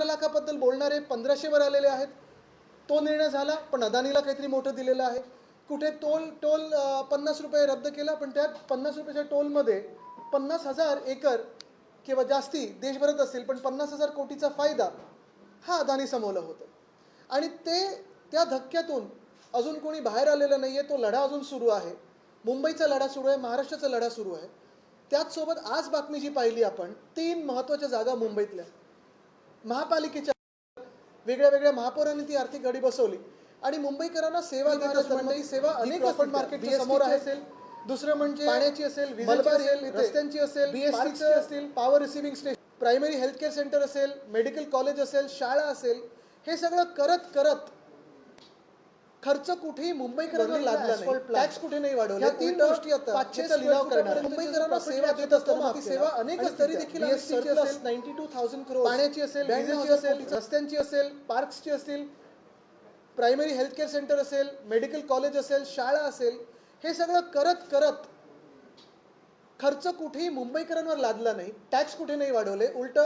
लाखाबद्दल बोलणारे 1500 वर आलेले आहेत. तो निर्णय झाला, पण अदानीला काहीतरी मोठं दिलेलं आहे. कुठे टोल 50 रुपये रद्द केला, पण त्यात 50 रुपयाच्या टोलमध्ये 50,000 एकर किंवा जास्ती देशभरात असेल, पण 50,000 कोटीचा फायदा हा अदानी समोरला होता. आणि त्या धक्क्यातून अजून कोणी बाहेर आलेलं नाहीये. तो लढा अजून सुरू आहे. मुंबईचा लढा सुरू आहे, महाराष्ट्राचा लढा सुरू आहे. त्याचसोबत आज बातमी जी पाहिली आपण, 3 महत्त्वाच्या जागा मुंबईतल्या महापालिकेच्या वेगळ्या वेगळ्या महापौरांनी ती आर्थिक गाडी बसवली आणि मुंबईकरांना सेवा देत मंडई सेवा अनेक प्रॉफिट मार्केटच्या समोर असेल. दुसरं म्हणजे पाण्याची असेल, विजेची असेल, रस्त्यांची असेल, बीएसटीची असेल, power receiving station, primary health care centre असेल, मेडिकल कॉलेज असेल, शाळा असेल, हे सगळं करत करत खर्च कुठेही मुंबईकरांना लागला नाही. टॅक्स कुठे नाही वाढवले. या 3 गोष्टी आता 500 लिलाव करणार. मुंबईकरांना सेवा देत असताना ती सेवा अनेक तरी देखील 92,000 करोड, पाण्याची असेल, विजेची असेल, रस्त्यांची असेल, पार्क्सची असेल, प्रायमरी हेल्थ केअर सेंटर असेल, मेडिकल कॉलेज असेल, शाळा असेल, हे सगळं करत करत खर्च कुठेही मुंबईकरांवर लादला नाही. टॅक्स कुठे नाही वाढवले. उलट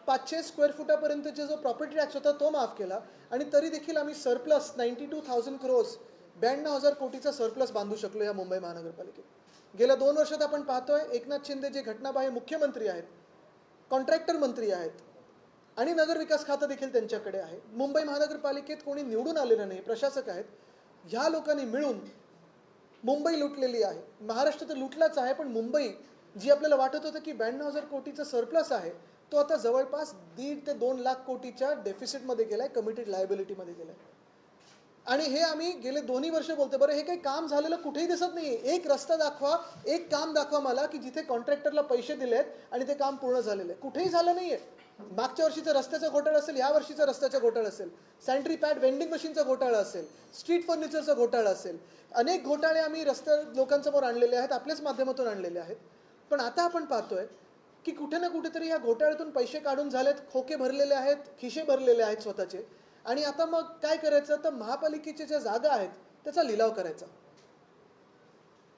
500 स्क्वेअर फुटापर्यंतचा जो प्रॉपर्टी टॅक्स होता तो माफ केला. आणि तरी देखील आम्ही सरप्लस 92,000 करोड 92,000 कोटीचा सरप्लस बांधू शकलो या मुंबई महानगरपालिकेत. गेल्या 2 वर्षात आपण पाहतोय एकनाथ शिंदे जे घटनाबाह्य मुख्यमंत्री आहेत, कॉन्ट्रॅक्टर मंत्री आहेत आणि नगरविकास खातं देखील त्यांच्याकडे आहे. मुंबई महानगरपालिकेत कोणी निवडून आलेलं नाही, प्रशासक आहेत. ह्या लोकांनी मिळून मुंबई लुटलेली आहे. महाराष्ट्र तर लुटलाच आहे, पण मुंबई जी आपल्याला वाटत होतं की 92,000 कोटीचं सरप्लस आहे, तो आता जवळपास 1.5 ते 2 लाख कोटीच्या डेफिसिटमध्ये गेलाय, कमिटेड लायबिलिटीमध्ये गेलाय. आणि हे आम्ही गेले 2 वर्ष बोलतो. बरं, हे काही काम झालेलं कुठेही दिसत नाहीये. एक रस्ता दाखवा, एक काम दाखवा मला की जिथे कॉन्ट्रॅक्टरला पैसे दिलेत आणि ते काम पूर्ण झालेलं आहे. कुठेही झालं नाहीये. मागच्या वर्षीचा रस्त्याचा घोटाळा असेल, या वर्षीचा रस्त्याचा घोटाळा असेल, सॅनिटरी पॅड वेंडिंग मशीनचा घोटाळा असेल, स्ट्रीट फर्निचरचा घोटाळा असेल, अनेक घोटाळे आम्ही रस्त्या लोकांसमोर आणलेले आहेत, आपल्याच माध्यमातून आणलेले आहेत. पण आता आपण पाहतोय की कुठे ना कुठेतरी या घोटाळ्यातून पैसे काढून झालेत, खोके भरलेले आहेत, खिशे भरलेले आहेत स्वतःचे. आणि आता मग काय करायचं, तर महापालिकेच्या ज्या जागा आहेत त्याचा लिलाव करायचा.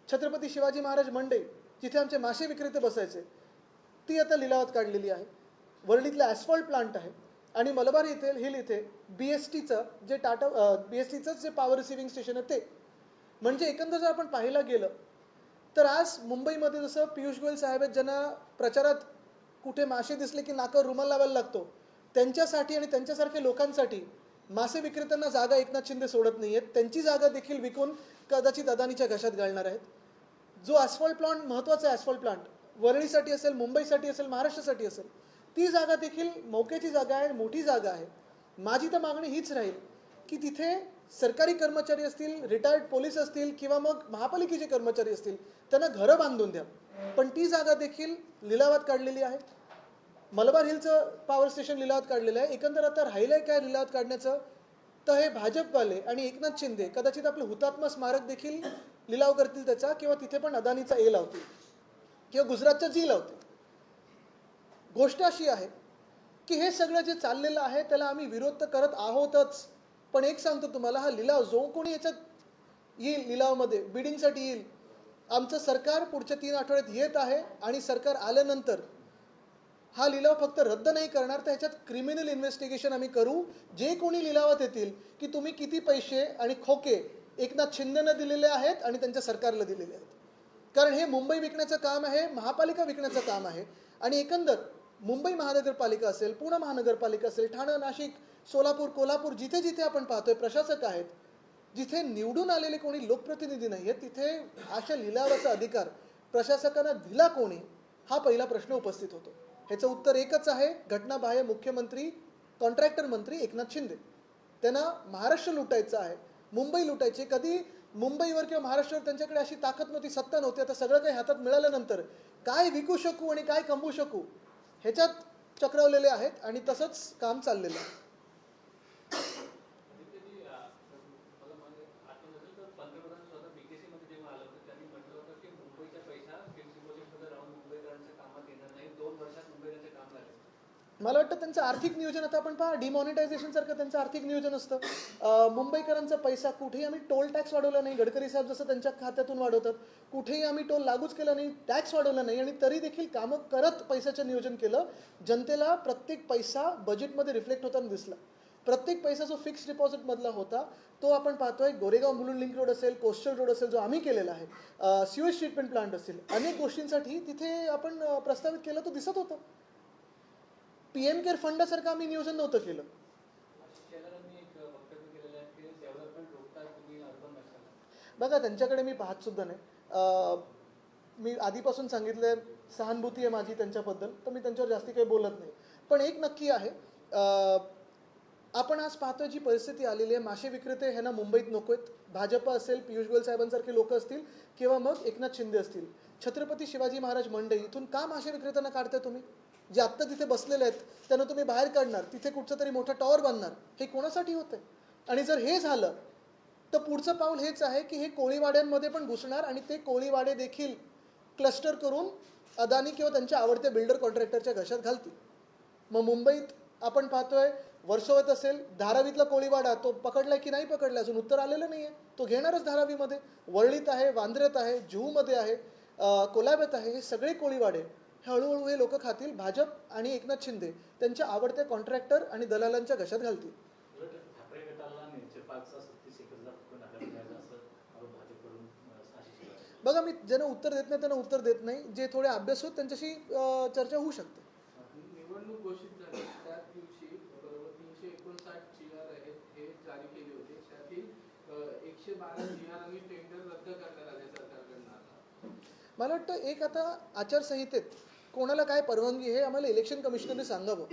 छत्रपती शिवाजी महाराज मंडई जिथे आमचे मासे विक्रेते बसायचे, ती आता लिलावात काढलेली आहे. वरळीतला ॲस्फॉल्ट प्लांट आहे आणि मलबार हिल इथे बीएसटीचं जे पॉवर रिसिव्हिंग स्टेशन आहे ते. म्हणजे एकंदर जर आपण पाहायला गेलं तर आज मुंबईमध्ये जसं पियुष गोयल साहेब आहेत, ज्यांना प्रचारात कुठे मासे दिसले की नाकावर रुमाल लावायला लागतो, त्यांच्यासाठी आणि त्यांच्यासारख्या लोकांसाठी मासे विक्रेत्यांना जागा एकनाथ शिंदे सोडत नाही आहेत. त्यांची जागा देखील विकून कदाचित अदानीच्या घशात घालणार आहेत. जो ॲस्फॉल्ट प्लांट महत्त्वाचा आहे, ॲस्फॉल्ट प्लांट वरळीसाठी असेल, मुंबईसाठी असेल, महाराष्ट्रासाठी असेल, ती जागा देखील मौक्याची जागा आहे, मोठी जागा आहे. माझी तर मागणी हीच राहील की तिथे सरकारी कर्मचारी असतील, रिटायर्ड पोलीस असतील किंवा मग महापालिकेचे कर्मचारी असतील, त्यांना घरं बांधून द्या. पण ती जागा देखील लिलावात काढलेली आहे. मलबार हिलचं पॉवर स्टेशन लिलावात काढलेलं आहे. एकंदर आता राहिलंय काय लिलावात काढण्याचं, तर हे भाजपवाले आणि एकनाथ शिंदे कदाचित आपलं हुतात्मा स्मारक देखील लिलाव करतील त्याचा, किंवा तिथे पण अदानीचा ए लावतील किंवा गुजरातचा जी लावतील. गोष्ट अशी आहे की हे सगळं जे चाललेलं आहे त्याला आम्ही विरोध तर करत आहोतच. पण एक सांगतो तुम्हाला, हा लिलाव जो कोणी याच्यात येईल, लिलावमध्ये बिडिंगसाठी येईल, आमचं सरकार पुढच्या 3 आठवड्यात येत आहे आणि सरकार आल्यानंतर हा लिलाव फक्त रद्द नाही करणार, तर ह्याच्यात क्रिमिनल इन्व्हेस्टिगेशन आम्ही करू. जे कोणी लिलावात येतील की तुम्ही किती पैसे आणि खोके एकनाथ शिंदेंना दिलेले आहेत आणि त्यांच्या सरकारला दिलेले आहेत. कारण हे मुंबई विकण्याचं काम आहे, महापालिका विकण्याचं काम आहे. आणि एकंदर मुंबई महानगरपालिका असेल, पुणे महानगरपालिका असेल, ठाणे, नाशिक, सोलापूर, कोल्हापूर, जिथे जिथे आपण पाहतोय प्रशासक आहेत, जिथे निवडून आलेले कोणी लोकप्रतिनिधी नाही आहेत, तिथे अशा लिलावाचा अधिकार प्रशासकांना दिला कोणी, हा पहिला प्रश्न उपस्थित होतो. ह्याचं उत्तर एकच आहे, घटनाबाह्य मुख्यमंत्री, कॉन्ट्रॅक्टर मंत्री एकनाथ शिंदे. त्यांना महाराष्ट्र लुटायचं आहे, मुंबई लुटायची. कधी मुंबईवर किंवा महाराष्ट्रावर त्यांच्याकडे अशी ताकद नव्हती, सत्ता नव्हती. आता सगळं काही हातात मिळाल्यानंतर काय विकू शकू आणि काय कमवू शकू ह्याच्यात चक्रवलेले आहेत आणि तसंच काम चाललेलं आहे. मला वाटतं त्यांचं आर्थिक नियोजन, आता आपण पहा डिमॉनिटायझेशन सारखं त्यांचं आर्थिक नियोजन असतं. मुंबईकरांचा पैसा कुठेही आम्ही टोल टॅक्स वाढवला नाही, गडकरी साहेब जसं त्यांच्या खात्यातून वाढवतात, कुठेही आम्ही टोल लागूच केला नाही, टॅक्स वाढवला नाही, आणि तरी देखील कामं करत पैशाचं नियोजन केलं. जनतेला प्रत्येक पैसा बजेटमध्ये रिफ्लेक्ट होताना दिसला. प्रत्येक पैसा जो फिक्स डिपॉझिटमधला होता तो आपण पाहतोय. गोरेगाव मुलुंड लिंक रोड असेल, कोस्टल रोड असेल जो आम्ही केलेला आहे, सिवेज ट्रीटमेंट प्लांट असेल, अनेक गोष्टींसाठी तिथे आपण प्रस्तावित केलं तो दिसत होतं. पीएम केअर फंडासारखं आम्ही नियोजन नव्हतं केलं. बघा त्यांच्याकडे मी पाहत सुद्धा नाही. मी आधीपासून सांगितलंय, सहानुभूती आहे माझी त्यांच्याबद्दल, तर मी त्यांच्यावर जास्ती काही बोलत नाही. पण एक नक्की आहे, आपण आज पाहतोय जी परिस्थिती आलेली आहे, मासे विक्रेते ह्यांना मुंबईत नको आहेत. भाजप असेल, पियुष गोयल साहेबांसारखे लोक असतील, किंवा मग एकनाथ शिंदे असतील, छत्रपती शिवाजी महाराज मंडई इथून का मासे विक्रेत्यांना काढताय तुम्ही? जे आत्ता तिथे बसलेले आहेत त्यांना तुम्ही बाहेर काढणार, तिथे कुठचं तरी मोठं टॉवर बांधणार, हे कोणासाठी होतंय? आणि जर हे झालं तर पुढचं पाऊल हेच आहे की हे कोळीवाड्यांमध्ये पण घुसणार, आणि ते कोळीवाडे देखील क्लस्टर करून अदानी किंवा त्यांच्या आवडत्या बिल्डर कॉन्ट्रॅक्टरच्या घशात घालतील. मग मुंबईत आपण पाहतोय वर्सोवत असेल, धारावीतला कोळीवाडा तो पकडलाय की नाही पकडलाय अजून उत्तर आलेलं नाही आहे. तो घेणारच धारावीमध्ये. वरळीत आहे, वांद्र्यात आहे, जुहूमध्ये आहे, कोलाब्यात आहे. हे सगळे कोळीवाडे हे हळूहळू हे लोक खातील. भाजप आणि एकनाथ शिंदे त्यांच्या आवडत्या कॉन्ट्रॅक्टर आणि दलालांच्या घशात घालतील. बघा मी ज्यांना उत्तर देत नाही त्यांना उत्तर देत नाही. जे थोडे अभ्यास होत त्यांच्याशी चर्चा होऊ शकते. निवडणूक घोषित झाली त्याच दिवशी बरोबर 359 GR आहेत हे जारी केले होते. त्यातील 112 GR आणि टेंडर रद्द करण्यात आले सरकारकडून. मला वाटतं एक आता आचारसंहितेत कोणाला काय परवानगी हे आम्हाला इलेक्शन कमिशनरने सांगावं.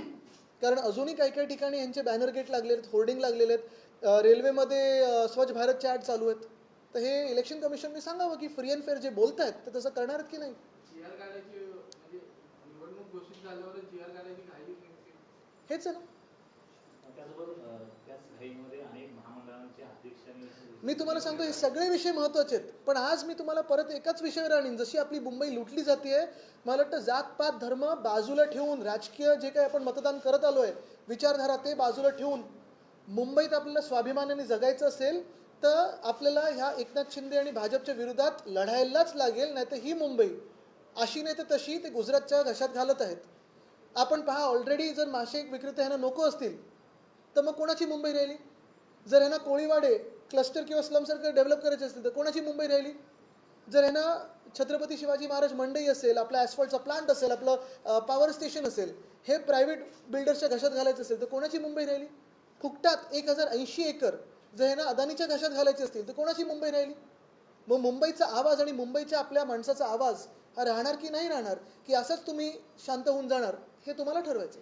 कारण अजूनही काही काही ठिकाणी यांचे बॅनर गेट लागलेले आहेत, होर्डिंग लागलेले आहेत, रेल्वेमध्ये स्वच्छ भारतचे ॲड चालू आहेत. तर हे इलेक्शन कमिशनने सांगावं की फ्री अँड फेअर जे बोलत आहेत तर तसं करणार आहेत की नाही. GR काढायची म्हणजे निवडणूक घोषित झाल्यावरच GR काढायची घाई हेच आहे ना. मी तुम्हाला सांगतो हे सगळे विषय महत्त्वाचे आहेत. पण आज मी तुम्हाला परत एकाच विषयावर आणीन. जशी आपली मुंबई लुटली जाते, मला वाटतं जातपात धर्म बाजूला ठेवून, राजकीय जे काही आपण मतदान करत आलो आहे, विचारधारा ते बाजूला ठेवून, मुंबईत आपल्याला स्वाभिमानाने जगायचं असेल तर आपल्याला ह्या एकनाथ शिंदे आणि भाजपच्या विरोधात लढायलाच लागेल. नाही तर ही मुंबई अशी नाही तर तशी ते गुजरातच्या घशात घालत आहेत. आपण पहा, ऑलरेडी जर मासे विक्रेते ह्यांना नको असतील तर मग कोणाची मुंबई राहिली? जर ह्यांना कोळीवाडे क्लस्टर किंवा स्लमसारखं डेव्हलप करायचे असतील तर कोणाची मुंबई राहिली? जर ह्यांना छत्रपती शिवाजी महाराज मंडई असेल, आपला ॲस्फॉल्टचा प्लांट असेल, आपलं पॉवर स्टेशन असेल, हे प्रायव्हेट बिल्डर्सच्या घशात घालायचं असेल तर कोणाची मुंबई राहिली? फुकटात 1080 एकर जर ह्यांना अदानीच्या घशात घालायचे असतील तर कोणाची मुंबई राहिली? मग मुंबईचा आवाज आणि मुंबईच्या आपल्या माणसाचा आवाज हा राहणार की नाही राहणार, की असंच तुम्ही शांत होऊन जाणार, हे तुम्हाला ठरवायचं.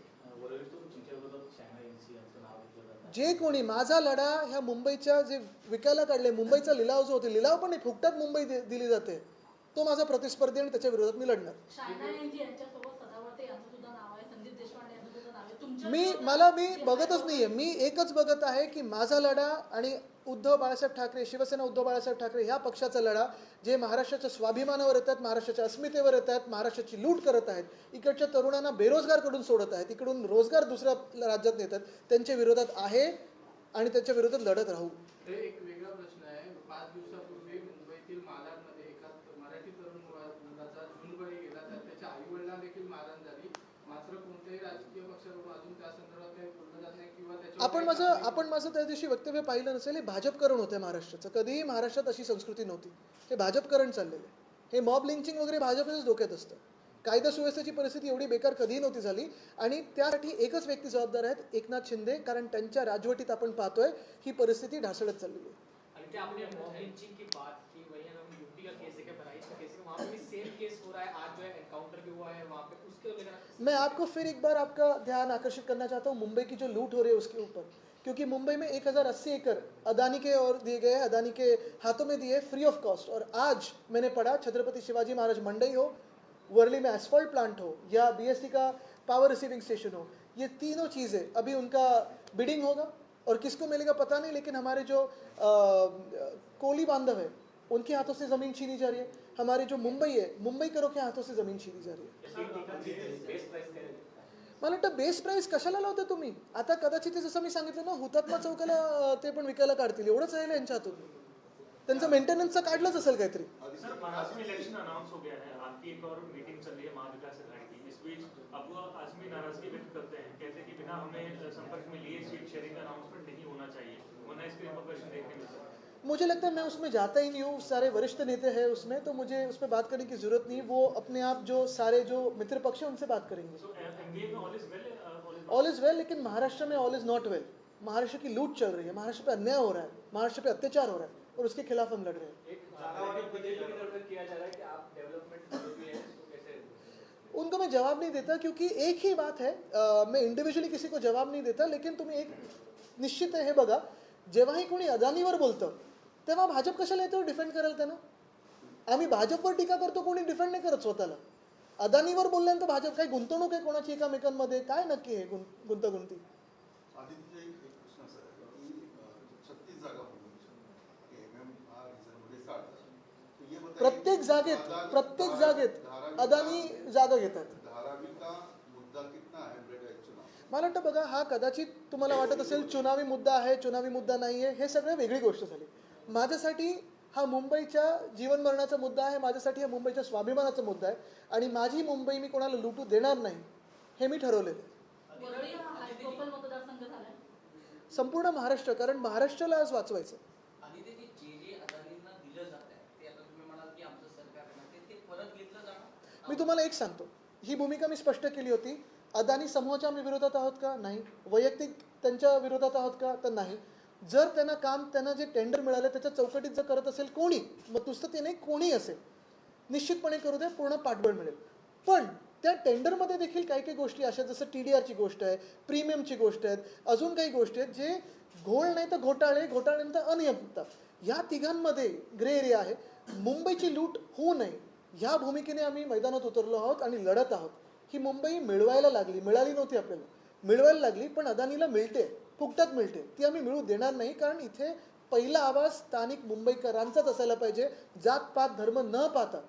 जे कोणी माझा लढा ह्या मुंबईच्या जे विकायला काढले, मुंबईचा लिलाव जो होते, लिलाव पण नाही, फुकटात मुंबई दिली जाते, तो माझा प्रतिस्पर्धी आणि त्याच्या विरोधात मी लढणार. मी बघतच नाहीये. मी एकच बघत आहे की माझा लढा आणि उद्धव बाळासाहेब ठाकरे, शिवसेना उद्धव बाळासाहेब ठाकरे ह्या पक्षाचा लढा, जे महाराष्ट्राच्या स्वाभिमानावर येतात, महाराष्ट्राच्या अस्मितेवर येतात, महाराष्ट्राची लूट करत आहेत, इकडच्या तरुणांना बेरोजगार कडून सोडत आहेत, इकडून रोजगार दुसऱ्या राज्यात नेतात, त्यांच्या विरोधात आहे आणि त्याच्या विरोधात लढत राहू. एक वेगळा प्रश्न आहे. 5 दिवसापूर्वी मुंबईतील मालाडमध्ये एका मराठी तरुण मुलाचा खून गेला, तर त्याच्या आई वडिलांना देखील मारहाण झाली. मात्र कोणत्याही राजकीय पक्षाकडून अजून त्या संदर्भात काही बोललं जात नाही किंवा आपण माझं त्या दिवशी वक्तव्य पाहिलं नसेल. हे भाजपकरण होतं महाराष्ट्राचं. कधीही महाराष्ट्रात अशी संस्कृती नव्हती. हे भाजपकरण चाललेलं आहे. हे मॉब लिंचिंग वगैरे भाजपच्याच डोक्यात असतं. कायदा सुव्यवस्थेची परिस्थिती एवढी बेकार कधीही नव्हती झाली, आणि त्यासाठी एकच व्यक्ती जबाबदार आहेत, एकनाथ शिंदे. कारण त्यांच्या राजवटीत आपण पाहतोय ही परिस्थिती ढासळत चाललेली आहे. आपने मॉब लिंचिंग की बात की, वही हम यूपी का केस है, बहराइच का केस है, वहाँ पे भी सेम केस हो रहा है आज, जो है एनकाउंटर भी हुआ है वहाँ पे, उसके लेकर मैं आपको फिर एक बार आपका ध्यान आकर्षित करना चाहता हूँ मुंबई की जो लूट हो रही है उसके ऊपर. क्योंकि मुंबई में 1080 एकड़ अदानी के और दिए गए, अदानी के हाथों में दिए फ्री ऑफ कॉस्ट. और आज मैंने पढ़ा छत्रपति शिवाजी महाराज मंडई हो, वर्ली में एसफॉल्ट प्लांट हो, या बीएसटी का पावर रिसीविंग स्टेशन हो, ये तीनों चीज़ें अभी उनका बिडिंग होगा और किसको मिलेगा पता नहीं. लेकिन हमारे जो कोली बांधव है उनके हाथों से ज़मीन छीनी जा रही है. हमारे जो मुंबई है, मुंबई करों के हाथों से ज़मीन छीनी जा रही है. मला वाटतं बेस प्राईस कशाला लावता तुम्ही? आता कदाचित ते जसं मी सांगितलं ना, हुतात्मा चौकाला ते पण विकायला काढतील, एवढंच राहिलं यांच्या हातून. त्यांचं मेंटेनन्सचं काढलंच असेल काहीतरी. सर, महाराष्ट्र में इलेक्शन अनाउंस हो गया है, आपकी एक और मीटिंग चल रही है महाविकास अघाड़ी की, इस बीच अब वो आजमी नाराजगी व्यक्त करते हैं, कहते हैं कि बिना हमें संपर्क में लिए सीट शेयरिंग का अनाउंसमेंट नहीं होना चाहिए, वरना इसके रिपरकशन देखने मिल सकते हैं। मुझे लगता है मैं उसमें जाता ही नहीं हूँ, सारे वरिष्ठ नेता हैं उसमें, तो मुझे उस पर बात करने की जरूरत नहीं. वो अपने आप जो सारे जो मित्र पक्ष हैं उनसे बात करेंगे. So, MBA में all is well, all is well, लेकिन महाराष्ट्र में all is not well. Maharashtra की लूट चल रही है, महाराष्ट्र पे अन्याय हो रहा है, महाराष्ट्र पे अत्याचार हो रहा है, और उसके खिलाफ हम लड़ रहे हैं. एक बीजेपी की तरफ से किया जा रहा है कि आप डेवलपमेंट भी है, इसको कैसे? उनको मैं जवाब नहीं देता, क्योंकि एक ही बात है, मैं इंडिव्हिज्युअली किसी को जवाब नहीं देता, लेकिन तुम्ही एक निश्चित आहे हे बघा, जेव्हाही कोणी अदानीवर बोलतं तेव्हा भाजप कशाला येतो डिफेंड करायला त्यांना? आम्ही भाजपवर टीका करतो, कोणी डिफेंड नाही करत स्वतःला. अदानीवर बोलल्यानंतर भाजप काही गुंतवणूक आहे कोणाची एकामेकांमध्ये? काय नक्की आहे गुंतागुंती? आदित्य, एक प्रश्न असा आहे की 36 जागा होती, MMR रिझर्वमध्ये 60. तो ये बताइए, प्रत्येक जागेत अदानी जागा घेतात. धारावी का मुद्दा कितना अहम है चुनाव? मला वाटतं बघा, हा कदाचित तुम्हाला वाटत असेल चुनावी मुद्दा आहे, चुनावी मुद्दा नाही आहे, हे सगळं वेगळी गोष्ट झाली. माझ्यासाठी हा मुंबईच्या जीवन मरणाचा मुद्दा आहे, माझ्यासाठी हा मुंबईच्या स्वाभिमानाचा मुद्दा आहे, आणि माझी मुंबई मी कोणाला लुटू देणार नाही हे मी ठरवलेलं आहे. वरळी हा हायप्रोफाईल मतदारसंघ झालाय. संपूर्ण महाराष्ट्र, कारण महाराष्ट्राला आज वाचवायचं. आणि ते जे अदानींना दिलं जात आहे ते आता तुम्ही म्हणाल की आमचं सरकार करणार ते परत घेतलं जाणार. मी तुम्हाला एक सांगतो, ही भूमिका मी स्पष्ट केली होती. अदानी समूहाच्या आम्ही विरोधात आहोत का? नाही. वैयक्तिक त्यांच्या विरोधात आहोत का? तर नाही. जर त्यांना जे टेंडर मिळालं त्याच्या चौकटीत जर करत असेल कोणी, मग नुसतं ते नाही, कोणी असेल, निश्चितपणे करू दे, पूर्ण पाठबळ मिळेल. पण त्या टेंडरमध्ये देखील काही काही गोष्टी अशा, जसं TDRची गोष्ट आहे, प्रीमियमची गोष्ट आहेत, अजून काही गोष्टी आहेत जे घोळ नाही तर घोटाळ्यानंतर अनियमितता, या तिघांमध्ये ग्रे एरिया आहे. मुंबईची लूट होऊ नये ह्या भूमिकेने आम्ही मैदानात उतरलो आहोत आणि लढत आहोत. ही मुंबई मिळवायला लागली, मिळाली नव्हती आपल्याला, मिळवायला लागली, पण अदानीला मिळते, फुकटात मिळते, ती आम्ही मिळू देणार नाही. कारण इथे पहिला आवाज स्थानिक मुंबईकरांचाच असायला पाहिजे, जातपात धर्म न पाहता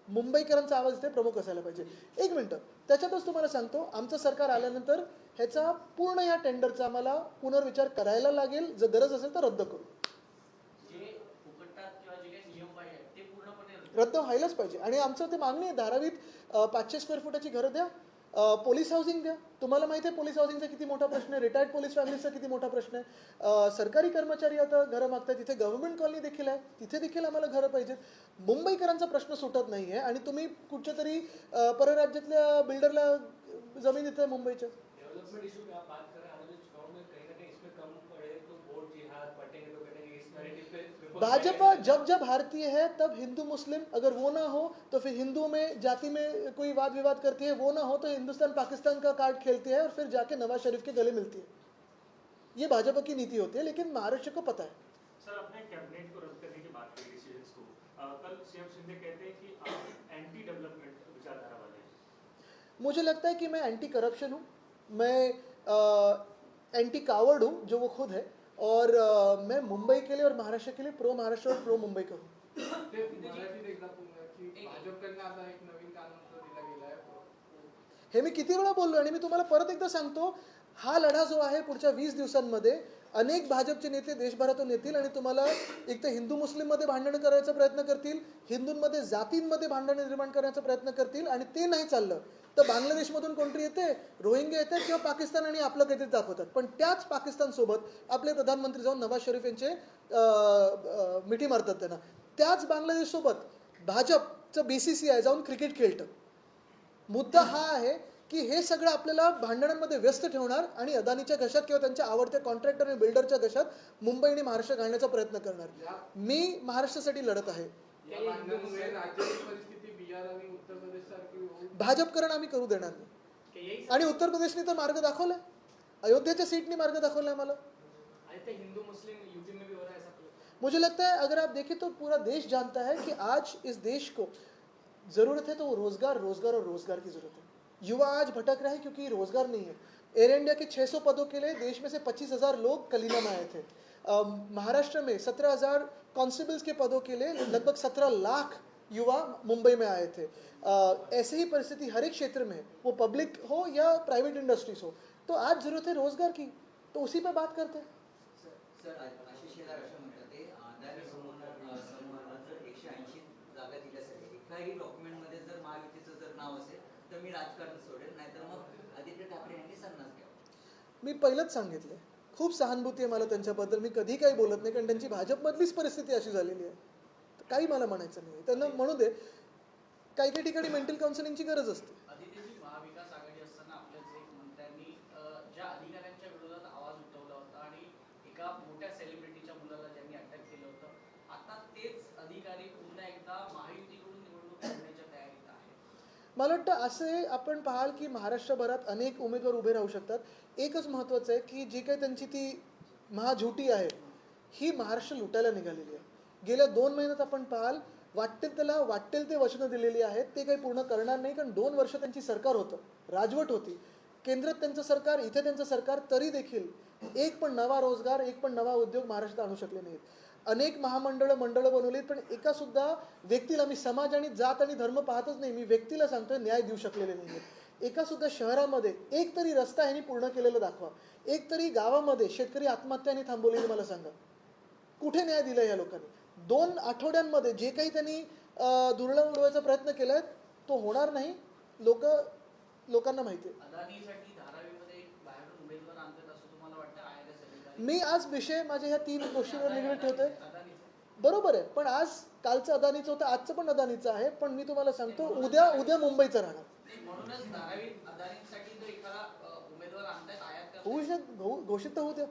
मुंबईकरांचा आवाज इथे प्रमुख असायला पाहिजे. एक मिनटं, त्याच्यातच तुम्हाला सांगतो, आमचं सरकार आल्यानंतर ह्याचा पूर्ण या टेंडरचा आम्हाला पुनर्विचार करायला लागेल, जर गरज असेल तर रद्द करू. जे फुकटात किंवा जे काही नियम पाहिजे ते पूर्णपणे रद्द व्हायलाच पाहिजे. आणि आमचं ते मागणी आहे, धारावीत 500 स्क्वेअर फुटाची घरं द्या, पोलीस हाऊसिंग द्या. तुम्हाला माहिती आहे पोलीस हाऊसिंगचा किती मोठा प्रश्न आहे, रिटायर्ड पोलीस फॅमिलीचा किती मोठा प्रश्न आहे. सरकारी कर्मचारी आता घरं मागतात, तिथे गव्हर्नमेंट कॉलनी देखील आहे, तिथे देखील आम्हाला घरं पाहिजेत. मुंबईकरांचा प्रश्न सुटत नाही आहे, आणि तुम्ही कुठच्या तरी परराज्यातल्या बिल्डरला जमीन देताय मुंबईच्या. डेवलपमेंट इशू की आप बात कर रहे हैं, आने वाले चुनाव में कहीं ना कहीं इसमें कम पड़े तो वोट जिहाद बटेंगे तो कहेंगे इस नैरेटिव पे भाजपा जब भारतीय है तब हिंदू मुस्लिम, अगर वो ना हो तो फिर हिंदू में जाति में कोई वाद विवाद करती है, वो ना हो तो हिंदुस्तान पाकिस्तान का कार्ड खेलती है और फिर जाके नवाज शरीफ के गले मिलती है. ये भाजपा की नीति होती है, लेकिन महाराष्ट्र को पता है. सर, अपने कैबिनेट को रद्द करने की बात करी डिसीजंस को, कल सीएम शिंदे कहते हैं कि आप एंटी डेवलपमेंट विचारधारा वाले हैं. मुझे लगता है कि मैं एंटी करप्शन हूँ, मैं एंटी कावर्ड हूँ जो वो खुद है, और मैं मुंबई के लिए और महाराष्ट्र के लिए प्रो महाराष्ट्र और प्रो मुंबई का हूँ. ते मराठीत एकदा पुन्हा की भाजपकडनं आता एक नवीन कानून दिला गेला आहे. हे मी किती वेळा बोललो, आणि मी तुम्हाला परत एकदा सांगतो, हा लढा जो आहे पुढच्या 20 दिवसांमध्ये अनेक भाजपचे नेते देशभरातून येतील, आणि तुम्हाला एक तर हिंदू मुस्लिममध्ये भांडण करायचा प्रयत्न करतील, हिंदूंमध्ये जातींमध्ये भांडण निर्माण करण्याचा प्रयत्न करतील, आणि ते नाही चाललं तर बांगलादेशमधून कोणतरी येते, रोहिंग्या येते, किंवा पाकिस्तान आणि आपलं काहीतरी दाखवतात. पण त्याच पाकिस्तानसोबत आपले प्रधानमंत्री जाऊन नवाज शरीफ यांचे मिठी मारतात त्यांना. त्याच बांगलादेशसोबत भाजपचं BCCI जाऊन क्रिकेट खेळतं. मुद्दा हा आहे की हे सगळं आपल्याला भांडणांमध्ये व्यस्त ठेवणार, आणि अदानीच्या घशात किंवा त्यांच्या आवडत्या कॉन्ट्रॅक्टर आणि बिल्डरच्या घशात मुंबई आणि महाराष्ट्र घालण्याचा प्रयत्न करणार. मी महाराष्ट्रासाठी लढत आहे. या भांडणामुळे राज्याची परिस्थिती बिहार आणि उत्तर प्रदेश सारखी होऊ भाजपकरण आम्ही करू देणार नाही. आणि उत्तर प्रदेशने तर मार्ग दाखवलाय, अयोध्याच्या सीटने मार्ग दाखवलाय आम्हाला. हिंदू मुस्लिम यूपी में भी हो रहा है ऐसा. मुझे लगता है अगर आप देखें तो पूरा देश जानता है कि आज इस देश को ज़रूरत है तो वो रोज़गार और रोज़गार की ज़रूरत है. युवा आज भटक रहे हैं क्योंकि रोज़गार नहीं है. एयर इंडिया के 600 पदों के लिए देश में से 25,000 लोग कलीना में आए थे. महाराष्ट्र में 17,000 कांस्टेबल्स के पदों के लिए लगभग 17 लाख युवा मुंबई में आए थे। ऐसे ही परिस्थिति हर एक क्षेत्र में है, वो पब्लिक हो या प्राइवेट इंडस्ट्रीज हो। तो आज ज़रूरत है रोजगार की, तो उसी पे बात करते हैं। सर आशिष शेलार असं म्हणतात ते अदानी समूहाला जर 180 जागा दिल्या असेल एकाही डॉक्युमेंटमध्ये जर महायुतीचं जर नाव असेल तर मी राजकारण सोडेल, नाहीतर मग आदित्य ठाकरे यांनी संन्यास घ्यावा. मी पहिलंच सांगितलं, खूप सहानुभूती आहे मला त्यांच्याबद्दल, मी कधी काही बोलत नाही, कारण त्यांची भाजपमधलीच परिस्थिती अशी झालेली आहे. काही मला म्हणायचं नाही, त्यांना म्हणू दे. काही काही ठिकाणी मेंटल काउन्सिलिंगची गरज असते. आदित्यजी, महाविकास आघाडी असताना आपल्याच एक मंत्र्यांनी ज्या अधिकाऱ्यांच्या विरोधात आवाज उठवला होता आणि एका मोठ्या सेलिब्रिटीच्या मुलाला ज्यांनी अटक केलं होतं, आता तेच अधिकारी पुन्हा एकदा महायुतीकडून निवडणूक लढण्याच्या तयारीत आहेत. मला वाटतं असे आपण पाहाल की महाराष्ट्रभरात अनेक उमेदवार उभे राहू शकतात. एकच महत्त्वाचं आहे की जी काही त्यांची ती महाझुटी आहे ही महाराष्ट्र लुटायला निघालेली आहे. गेल्या 2 महिन्यात आपण पाहाल वाटेल ते वचनं दिलेली आहेत, ते काही पूर्ण करणार नाही, कारण 2 वर्ष त्यांची सरकार होतं, राजवट होती. केंद्रात त्यांचं सरकार, इथे त्यांचं सरकार, तरी देखील एक पण नवा रोजगार, एक पण नवा उद्योग महाराष्ट्रात आणू शकले नाहीत. अनेक मंडळं बनवलीत, पण एका सुद्धा व्यक्तीला, मी समाज आणि जात आणि धर्म पाहतच नाही, मी व्यक्तीला सांगतोय, न्याय देऊ शकलेले नाही आहेत. एका सुद्धा शहरामध्ये एक तरी रस्ता ह्यांनी पूर्ण केलेला दाखवा. एक तरी गावामध्ये शेतकरी आत्महत्याने थांबवलेली मला सांगा. कुठे न्याय दिला या लोकांनी? 2 आठवड्यांमध्ये जे काही त्यांनी धुरळा उडवायचा प्रयत्न केलाय तो होणार नाही. लोकांना माहिती आहे. अदानीसाठी धारावीमध्ये एक बाहेरून उमेदवार आणतात असं तुम्हाला वाटतं? IRS अधिकारी मी आज विषय माझ्या ह्या 3 गोष्टींवर निगडीत ठेवतोय. अदानीचं. बरोबर आहे, पण आज कालचं अदानीचं होतं, आजचं पण अदानीचं आहे. पण मी तुम्हाला सांगतो उद्या मुंबईचं राहणार. नाही, म्हणूनच धारावीत अदानीसाठी जर एखादा उमेदवार आणतायत आयात घोषित तर होऊ द्या.